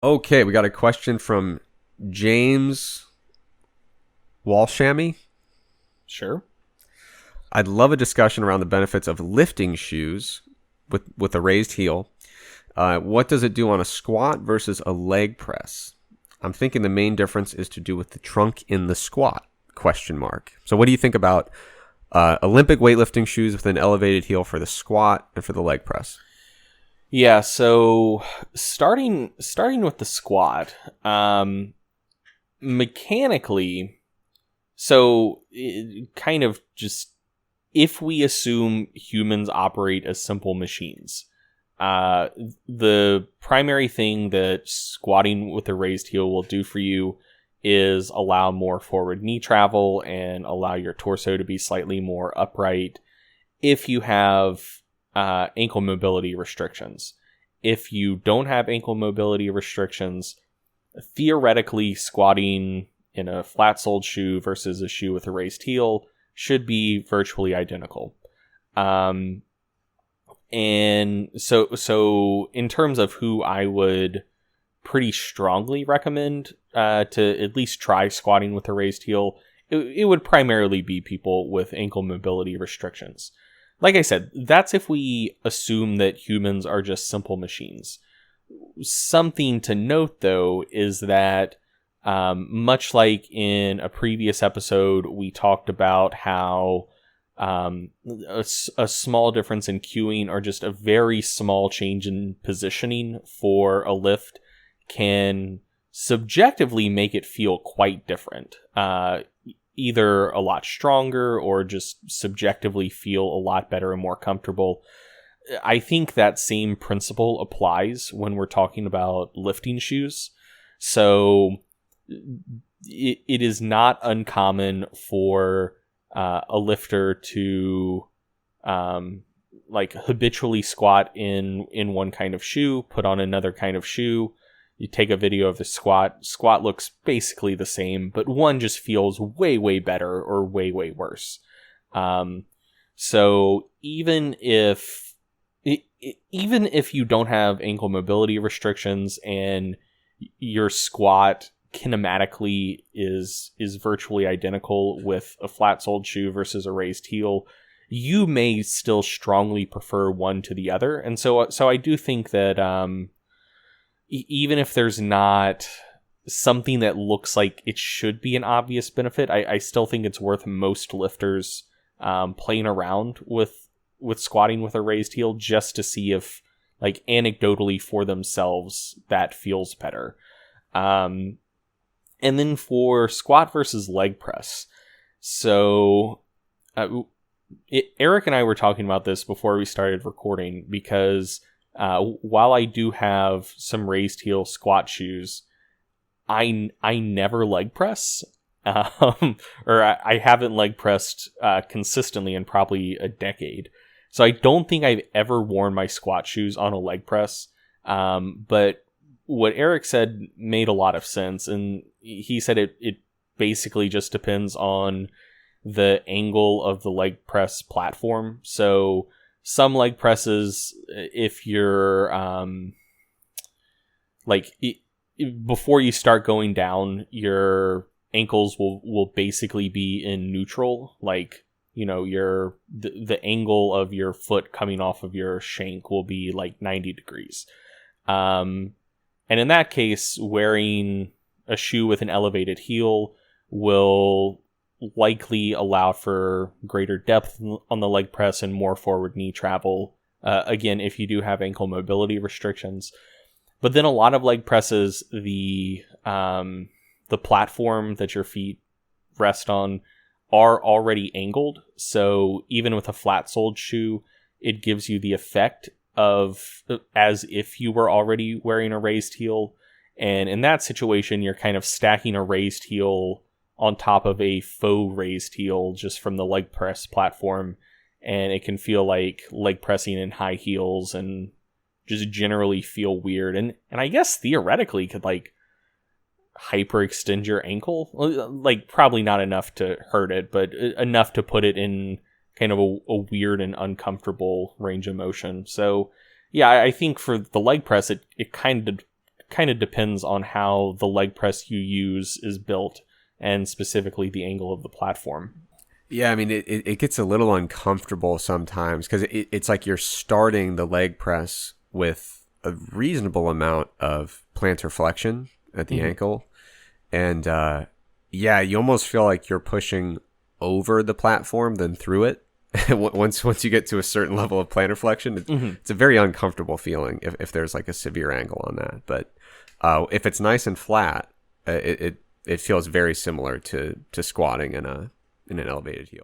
Okay, we got a question from James Walshamy. Sure. I'd love a discussion around the benefits of lifting shoes with a raised heel. What does it do on a squat versus a leg press? I'm thinking the main difference is to do with the trunk in the squat? Question mark. So, what do you think about Olympic weightlifting shoes with an elevated heel for the squat and for the leg press? Yeah, so starting with the squat, mechanically, kind of just if we assume humans operate as simple machines, uh, the primary thing that squatting with a raised heel will do for you is allow more forward knee travel and allow your torso to be slightly more upright if you have ankle mobility restrictions. If you don't have ankle mobility restrictions, theoretically squatting in a flat-soled shoe versus a shoe with a raised heel should be virtually identical. Um, and so in terms of who I would pretty strongly recommend to at least try squatting with a raised heel, it would primarily be people with ankle mobility restrictions. Like I said, that's if we assume that humans are just simple machines. Something to note, though, is that much like in a previous episode, we talked about how a small difference in cueing or just a very small change in positioning for a lift can subjectively make it feel quite different. Either a lot stronger or just subjectively feel a lot better and more comfortable. I think that same principle applies when we're talking about lifting shoes. So it is not uncommon for a lifter to like habitually squat in one kind of shoe, put on another kind of shoe. You take a video of the squat. Squat looks basically the same, but one just feels way, way better or way, way worse. So even if you don't have ankle mobility restrictions and your squat kinematically is virtually identical with a flat-soled shoe versus a raised heel, you may still strongly prefer one to the other. And so I do think that even if there's not something that looks like it should be an obvious benefit, I still think it's worth most lifters playing around with squatting with a raised heel just to see if, like, anecdotally for themselves, that feels better. And then for squat versus leg press. So Eric and I were talking about this before we started recording because while I do have some raised heel squat shoes, I never leg press. Or I haven't leg pressed consistently in probably a decade. So I don't think I've ever worn my squat shoes on a leg press. But what Eric said made a lot of sense. And he said it basically just depends on the angle of the leg press platform. So some leg presses, if you're before you start going down, your ankles will basically be in neutral. Like, you know, the angle of your foot coming off of your shank will be like 90 degrees. And in that case, wearing a shoe with an elevated heel will likely allow for greater depth on the leg press and more forward knee travel. Again, if you do have ankle mobility restrictions. But then a lot of leg presses, the platform that your feet rest on are already angled. So even with a flat-soled shoe, it gives you the effect of as if you were already wearing a raised heel. And in that situation, you're kind of stacking a raised heel on top of a faux raised heel just from the leg press platform. And it can feel like leg pressing in high heels and just generally feel weird. And I guess theoretically could like hyperextend your ankle. Like probably not enough to hurt it, but enough to put it in kind of a weird and uncomfortable range of motion. So yeah, I think for the leg press, it kind of kind of depends on how the leg press you use is built, and specifically the angle of the platform. Yeah, I mean, it gets a little uncomfortable sometimes because it's like you're starting the leg press with a reasonable amount of plantar flexion at the ankle. And yeah, you almost feel like you're pushing over the platform than through it. Once you get to a certain level of plantar flexion, it's a very uncomfortable feeling if there's like a severe angle on that. But if it's nice and flat, it feels very similar to squatting in an elevated heel.